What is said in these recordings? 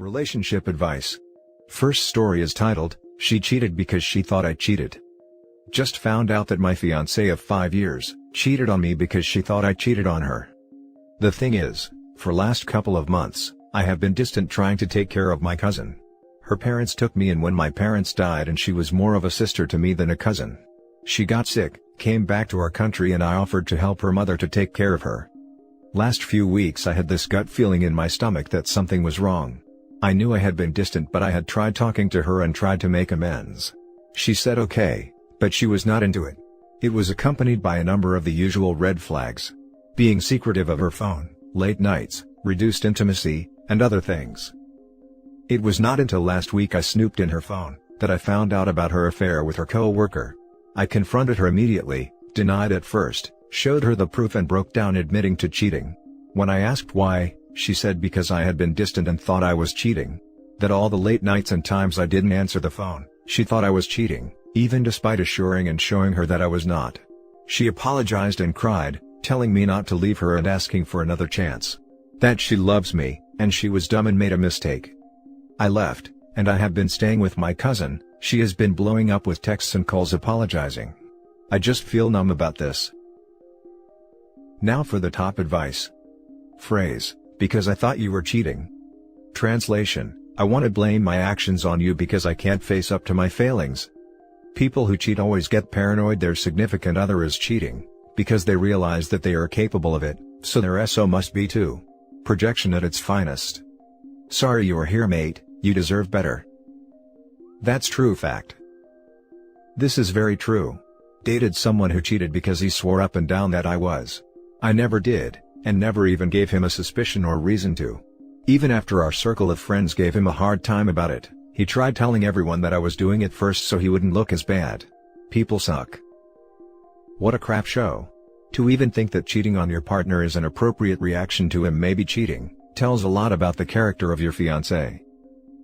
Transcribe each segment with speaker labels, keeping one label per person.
Speaker 1: Relationship advice. First story is titled, "She Cheated Because She Thought I Cheated." Just found out that my fiancée of 5 years cheated on me because she thought I cheated on her. The thing is, for last couple of months, I have been distant trying to take care of my cousin. Her parents took me in when my parents died and she was more of a sister to me than a cousin. She got sick, came back to our country and I offered to help her mother to take care of her. Last few weeks I had this gut feeling in my stomach that something was wrong. I knew I had been distant but I had tried talking to her and tried to make amends. She said okay, but she was not into it. It was accompanied by a number of the usual red flags. Being secretive of her phone, late nights, reduced intimacy, and other things. It was not until last week I snooped in her phone, that I found out about her affair with her co-worker. I confronted her immediately, denied at first, showed her the proof and broke down admitting to cheating. When I asked why, she said because I had been distant and thought I was cheating. That all the late nights and times I didn't answer the phone, she thought I was cheating, even despite assuring and showing her that I was not. She apologized and cried, telling me not to leave her and asking for another chance. That she loves me, and she was dumb and made a mistake. I left, and I have been staying with my cousin. She has been blowing up with texts and calls apologizing. I just feel numb about this. Now for the top advice. Phrase, because I thought you were cheating. Translation, I want to blame my actions on you because I can't face up to my failings. People who cheat always get paranoid their significant other is cheating, because they realize that they are capable of it, so their SO must be too. Projection at its finest. Sorry you are here mate, you deserve better. That's true fact. This is very true. Dated someone who cheated because he swore up and down that I was. I never did, and never even gave him a suspicion or reason to. Even after our circle of friends gave him a hard time about it, he tried telling everyone that I was doing it first so he wouldn't look as bad. People suck. What a crap show. To even think that cheating on your partner is an appropriate reaction to him maybe cheating, tells a lot about the character of your fiancé.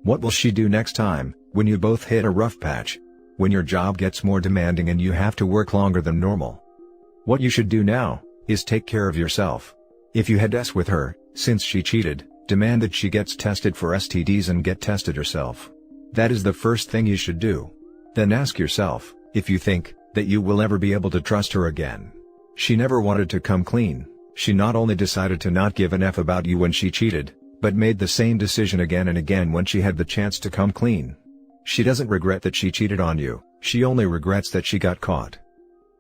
Speaker 1: What will she do next time, when you both hit a rough patch? When your job gets more demanding and you have to work longer than normal? What you should do now, is take care of yourself. If you had S with her, since she cheated, demand that she gets tested for STDs and get tested herself. That is the first thing you should do. Then ask yourself, if you think, that you will ever be able to trust her again. She never wanted to come clean. She not only decided to not give an F about you when she cheated, but made the same decision again and again when she had the chance to come clean. She doesn't regret that she cheated on you, she only regrets that she got caught.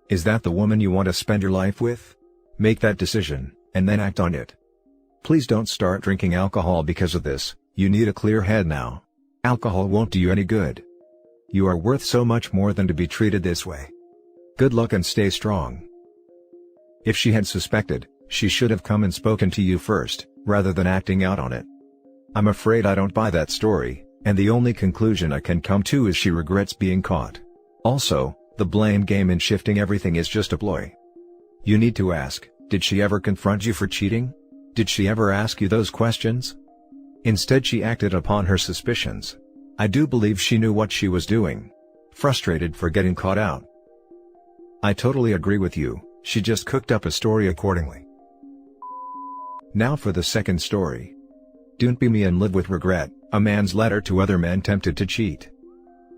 Speaker 1: Is that the woman you want to spend your life with? Make that decision, and then act on it. Please don't start drinking alcohol because of this. You need a clear head now. Alcohol won't do you any good. You are worth so much more than to be treated this way. Good luck and stay strong. If she had suspected, she should have come and spoken to you first, rather than acting out on it. I'm afraid I don't buy that story, and the only conclusion I can come to is she regrets being caught. Also, the blame game and shifting everything is just a ploy. You need to ask, did she ever confront you for cheating? Did she ever ask you those questions? Instead she acted upon her suspicions. I do believe she knew what she was doing. Frustrated for getting caught out. I totally agree with you, she just cooked up a story accordingly. Now for the second story. Don't be me and live with regret, a man's letter to other men tempted to cheat.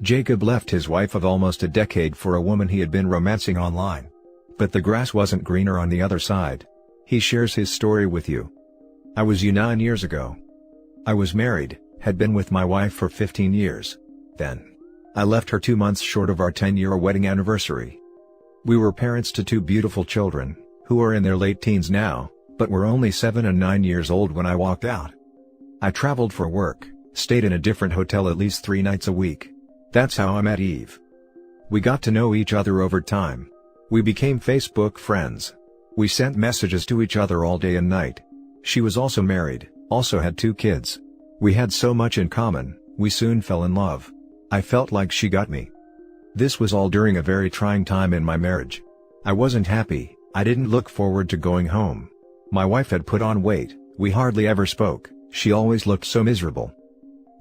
Speaker 1: Jacob left his wife of almost a decade for a woman he had been romancing online. But the grass wasn't greener on the other side. He shares his story with you. I was 9 years ago. I was married, had been with my wife for 15 years. Then, I left her 2 months short of our 10-year wedding anniversary. We were parents to 2 beautiful children, who are in their late teens now, but were only 7 and 9 years old when I walked out. I traveled for work, stayed in a different hotel at least 3 nights a week. That's how I met Eve. We got to know each other over time. We became Facebook friends. We sent messages to each other all day and night. She was also married, also had 2 kids. We had so much in common, we soon fell in love. I felt like she got me. This was all during a very trying time in my marriage. I wasn't happy, I didn't look forward to going home. My wife had put on weight, we hardly ever spoke, she always looked so miserable.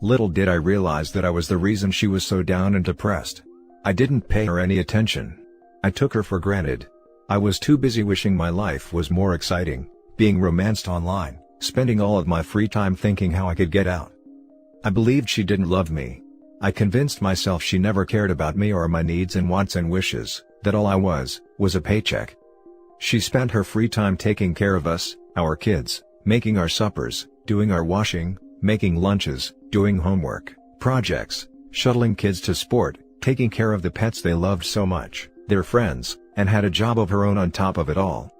Speaker 1: Little did I realize that I was the reason she was so down and depressed. I didn't pay her any attention. I took her for granted. I was too busy wishing my life was more exciting, being romanced online, spending all of my free time thinking how I could get out. I believed she didn't love me. I convinced myself she never cared about me or my needs and wants and wishes, that all I was a paycheck. She spent her free time taking care of us, our kids, making our suppers, doing our washing, making lunches, doing homework, projects, shuttling kids to sport, taking care of the pets they loved so much, their friends, and had a job of her own on top of it all.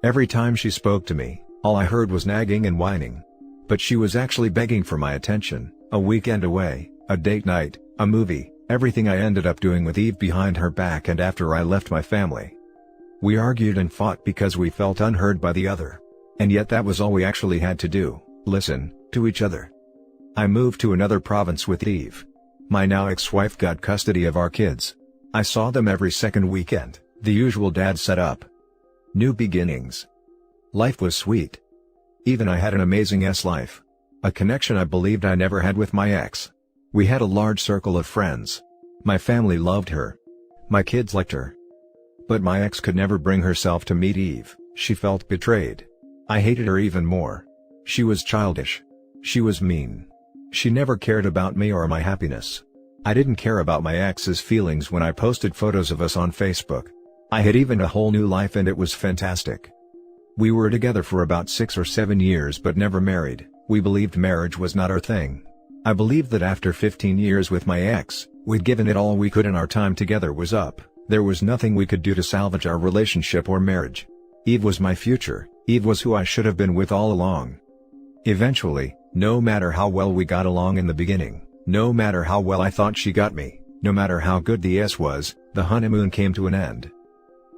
Speaker 1: Every time she spoke to me, all I heard was nagging and whining. But she was actually begging for my attention, a weekend away, a date night, a movie, everything I ended up doing with Eve behind her back and after I left my family. We argued and fought because we felt unheard by the other. And yet that was all we actually had to do, listen to each other. I moved to another province with Eve. My now ex-wife got custody of our kids. I saw them every second weekend, the usual dad setup. New beginnings. Life was sweet. Eve and I had an amazing life. A connection I believed I never had with my ex. We had a large circle of friends. My family loved her. My kids liked her. But my ex could never bring herself to meet Eve. She felt betrayed. I hated her even more. She was childish. She was mean. She never cared about me or my happiness. I didn't care about my ex's feelings when I posted photos of us on Facebook. I had even a whole new life and it was fantastic. We were together for about 6 or 7 years but never married. We believed marriage was not our thing. I believed that after 15 years with my ex, we'd given it all we could and our time together was up. There was nothing we could do to salvage our relationship or marriage. Eve was my future. Eve was who I should have been with all along. Eventually, no matter how well we got along in the beginning, no matter how well I thought she got me, no matter how good the was, the honeymoon came to an end.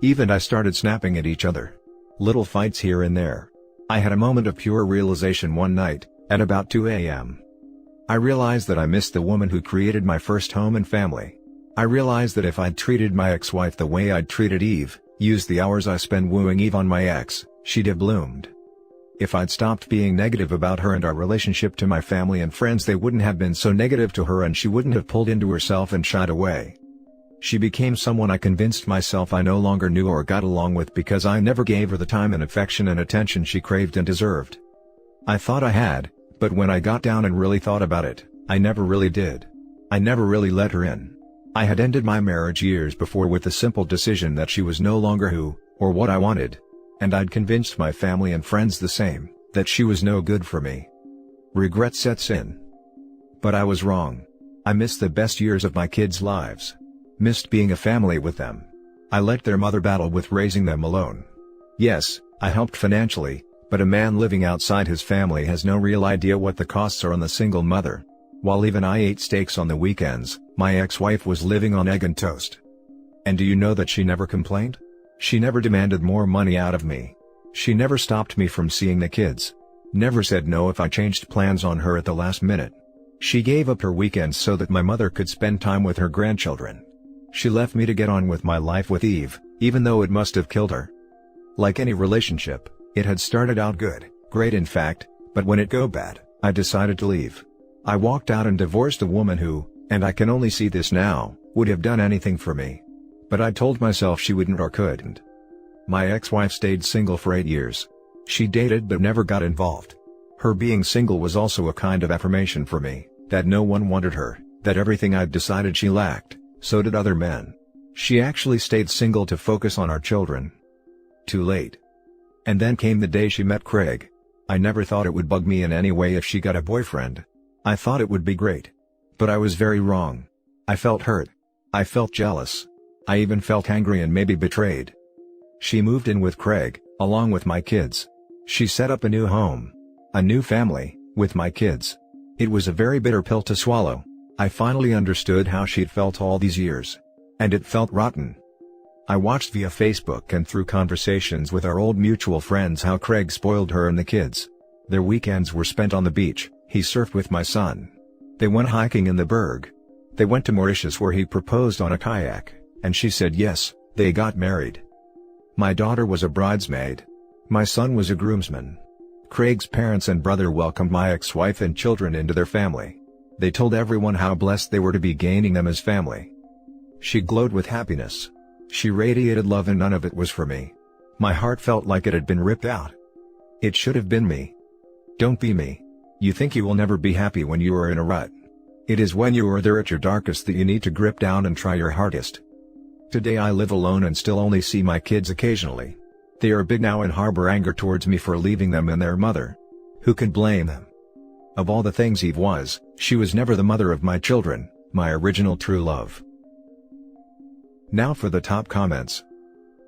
Speaker 1: Eve and I started snapping at each other. Little fights here and there. I had a moment of pure realization one night, at about 2 a.m. I realized that I missed the woman who created my first home and family. I realized that if I'd treated my ex-wife the way I'd treated Eve, used the hours I spent wooing Eve on my ex, she'd have bloomed. If I'd stopped being negative about her and our relationship to my family and friends, they wouldn't have been so negative to her and she wouldn't have pulled into herself and shied away. She became someone I convinced myself I no longer knew or got along with because I never gave her the time and affection and attention she craved and deserved. I thought I had, but when I got down and really thought about it, I never really did. I never really let her in. I had ended my marriage years before with the simple decision that she was no longer who, or what I wanted. And I'd convinced my family and friends the same, that she was no good for me. Regret sets in. But I was wrong. I missed the best years of my kids' lives. Missed being a family with them. I let their mother battle with raising them alone. Yes, I helped financially, but a man living outside his family has no real idea what the costs are on the single mother. While even I ate steaks on the weekends, my ex-wife was living on egg and toast. And do you know that she never complained? She never demanded more money out of me. She never stopped me from seeing the kids. Never said no if I changed plans on her at the last minute. She gave up her weekends so that my mother could spend time with her grandchildren. She left me to get on with my life with Eve, even though it must have killed her. Like any relationship, it had started out good, great in fact, but when it go bad, I decided to leave. I walked out and divorced a woman who, and I can only see this now, would have done anything for me. But I told myself she wouldn't or couldn't. My ex-wife stayed single for 8 years. She dated but never got involved. Her being single was also a kind of affirmation for me, that no one wanted her, that everything I'd decided she lacked, so did other men. She actually stayed single to focus on our children. Too late. And then came the day she met Craig. I never thought it would bug me in any way if she got a boyfriend. I thought it would be great. But I was very wrong. I felt hurt. I felt jealous. I even felt angry and maybe betrayed. She moved in with Craig, along with my kids. She set up a new home. A new family, with my kids. It was a very bitter pill to swallow. I finally understood how she'd felt all these years. And it felt rotten. I watched via Facebook and through conversations with our old mutual friends how Craig spoiled her and the kids. Their weekends were spent on the beach, he surfed with my son. They went hiking in the Berg. They went to Mauritius where he proposed on a kayak, and she said yes. They got married. My daughter was a bridesmaid. My son was a groomsman. Craig's parents and brother welcomed my ex-wife and children into their family. They told everyone how blessed they were to be gaining them as family. She glowed with happiness. She radiated love and none of it was for me. My heart felt like it had been ripped out. It should have been me. Don't be me. You think you will never be happy when you are in a rut. It is when you are there at your darkest that you need to grip down and try your hardest. Today I live alone and still only see my kids occasionally. They are big now and harbor anger towards me for leaving them and their mother. Who can blame them? Of all the things Eve was, she was never the mother of my children, my original true love. Now for the top comments.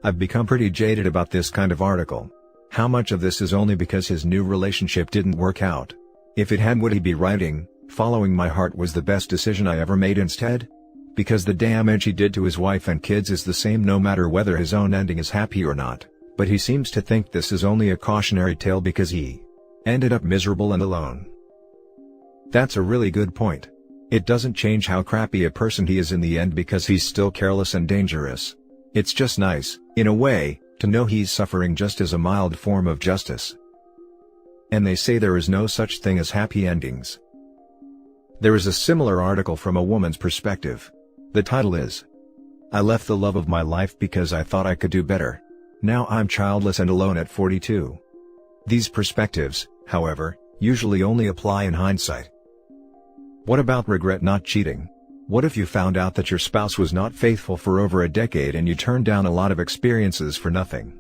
Speaker 1: I've become pretty jaded about this kind of article. How much of this is only because his new relationship didn't work out? If it had, would he be writing, "Following my heart was the best decision I ever made" instead? Because the damage he did to his wife and kids is the same no matter whether his own ending is happy or not, but he seems to think this is only a cautionary tale because he ended up miserable and alone. That's a really good point. It doesn't change how crappy a person he is in the end because he's still careless and dangerous. It's just nice, in a way, to know he's suffering just as a mild form of justice. And they say there is no such thing as happy endings. There is a similar article from a woman's perspective. The title is, "I left the love of my life because I thought I could do better. Now I'm childless and alone at 42. These perspectives, however, usually only apply in hindsight. What about regret not cheating? What if you found out that your spouse was not faithful for over a decade and you turned down a lot of experiences for nothing?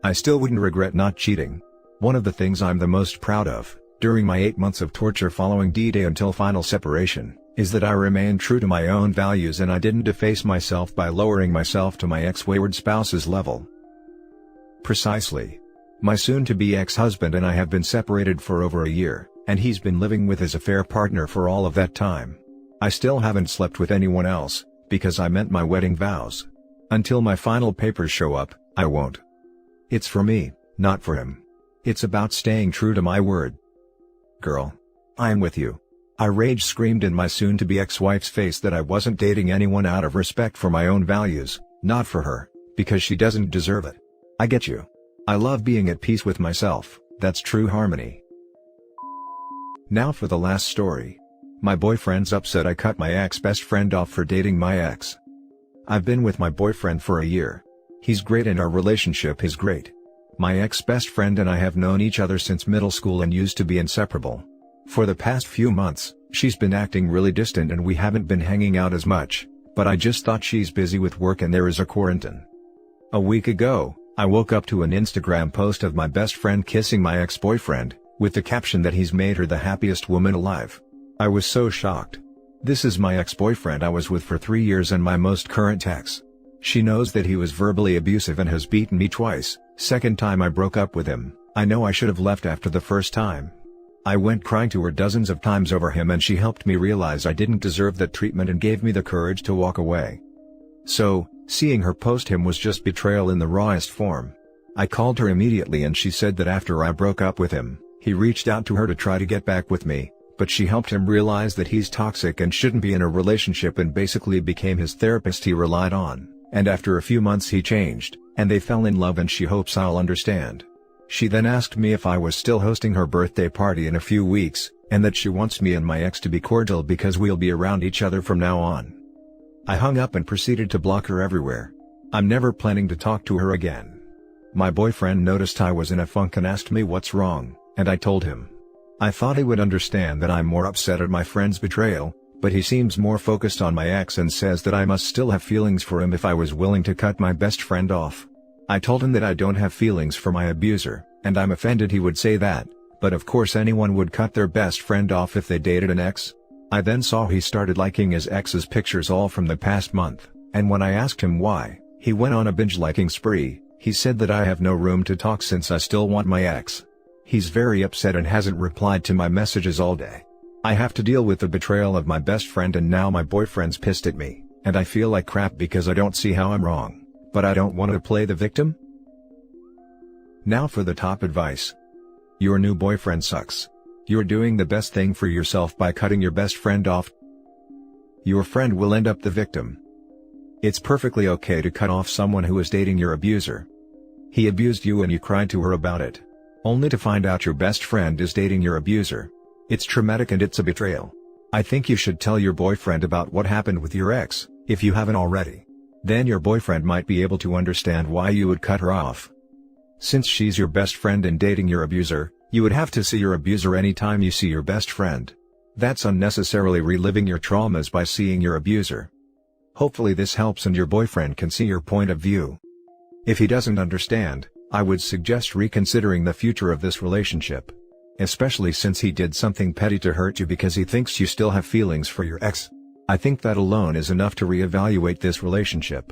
Speaker 1: I still wouldn't regret not cheating. One of the things I'm the most proud of, during my 8 months of torture following D-Day until final separation, is that I remained true to my own values and I didn't deface myself by lowering myself to my ex-wayward spouse's level. Precisely. My soon-to-be ex-husband and I have been separated for over a year, and he's been living with his affair partner for all of that time. I still haven't slept with anyone else, because I meant my wedding vows. Until my final papers show up, I won't. It's for me, not for him. It's about staying true to my word. Girl. I'm with you. I rage screamed in my soon-to-be ex-wife's face that I wasn't dating anyone out of respect for my own values, not for her, because she doesn't deserve it. I get you. I love being at peace with myself, that's true harmony. Now for the last story. My boyfriend's upset I cut my ex-best friend off for dating my ex. I've been with my boyfriend for a year. He's great and our relationship is great. My ex-best friend and I have known each other since middle school and used to be inseparable. For the past few months, she's been acting really distant and we haven't been hanging out as much, but I just thought she's busy with work and there is a quarantine. A week ago, I woke up to an Instagram post of my best friend kissing my ex-boyfriend, with the caption that he's made her the happiest woman alive. I was so shocked. This is my ex-boyfriend I was with for 3 years and my most current ex. She knows that he was verbally abusive and has beaten me twice. Second time I broke up with him. I know I should have left after the first time. I went crying to her dozens of times over him and she helped me realize I didn't deserve that treatment and gave me the courage to walk away. So, seeing her post him was just betrayal in the rawest form. I called her immediately and she said that after I broke up with him, he reached out to her to try to get back with me, but she helped him realize that he's toxic and shouldn't be in a relationship and basically became his therapist he relied on, and after a few months he changed, and they fell in love and she hopes I'll understand. She then asked me if I was still hosting her birthday party in a few weeks, and that she wants me and my ex to be cordial because we'll be around each other from now on. I hung up and proceeded to block her everywhere. I'm never planning to talk to her again. My boyfriend noticed I was in a funk and asked me what's wrong, and I told him. I thought he would understand that I'm more upset at my friend's betrayal, but he seems more focused on my ex and says that I must still have feelings for him if I was willing to cut my best friend off. I told him that I don't have feelings for my abuser, and I'm offended he would say that, but of course anyone would cut their best friend off if they dated an ex. I then saw he started liking his ex's pictures all from the past month, and when I asked him why, he went on a binge liking spree. He said that I have no room to talk since I still want my ex. He's very upset and hasn't replied to my messages all day. I have to deal with the betrayal of my best friend and now my boyfriend's pissed at me, and I feel like crap because I don't see how I'm wrong, but I don't want to play the victim. Now for the top advice. Your new boyfriend sucks. You're doing the best thing for yourself by cutting your best friend off. Your friend will end up the victim. It's perfectly okay to cut off someone who is dating your abuser. He abused you and you cried to her about it, only to find out your best friend is dating your abuser. It's traumatic and it's a betrayal. I think you should tell your boyfriend about what happened with your ex, if you haven't already. Then your boyfriend might be able to understand why you would cut her off. Since she's your best friend and dating your abuser, You would have to see your abuser anytime you see your best friend. That's unnecessarily reliving your traumas by seeing your abuser. Hopefully this helps and your boyfriend can see your point of view. If he doesn't understand, I would suggest reconsidering the future of this relationship. Especially since he did something petty to hurt you because he thinks you still have feelings for your ex. I think that alone is enough to reevaluate this relationship.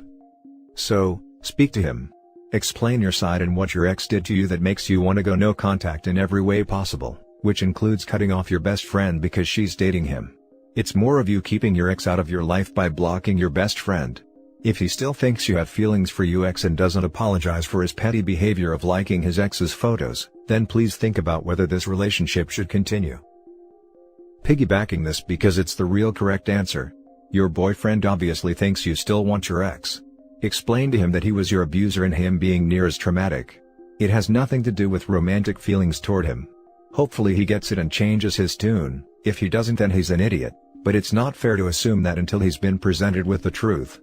Speaker 1: So, speak to him. Explain your side and what your ex did to you that makes you want to go no contact in every way possible, which includes cutting off your best friend because she's dating him. It's more of you keeping your ex out of your life by blocking your best friend. If he still thinks you have feelings for your ex and doesn't apologize for his petty behavior of liking his ex's photos, then please think about whether this relationship should continue. Piggybacking this because it's the real correct answer. Your boyfriend obviously thinks you still want your ex. Explain to him that he was your abuser and him being near is traumatic. It has nothing to do with romantic feelings toward him. Hopefully he gets it and changes his tune. If he doesn't, then he's an idiot, but it's not fair to assume that until he's been presented with the truth.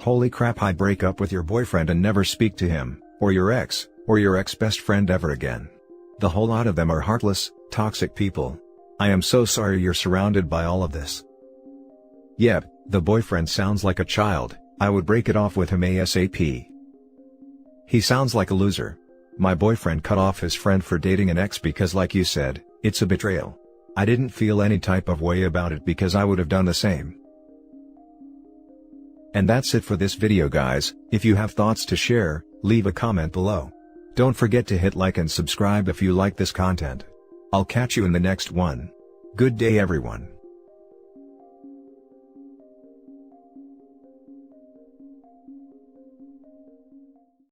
Speaker 1: Holy crap, I'd break up with your boyfriend and never speak to him, or your ex-best friend ever again. The whole lot of them are heartless, toxic people. I am so sorry you're surrounded by all of this. Yep, the boyfriend sounds like a child. I would break it off with him ASAP. He sounds like a loser. My boyfriend cut off his friend for dating an ex because, like you said, it's a betrayal. I didn't feel any type of way about it because I would have done the same. And that's it for this video, guys. If you have thoughts to share, leave a comment below. Don't forget to hit like and subscribe if you like this content. I'll catch you in the next one. Good day, everyone.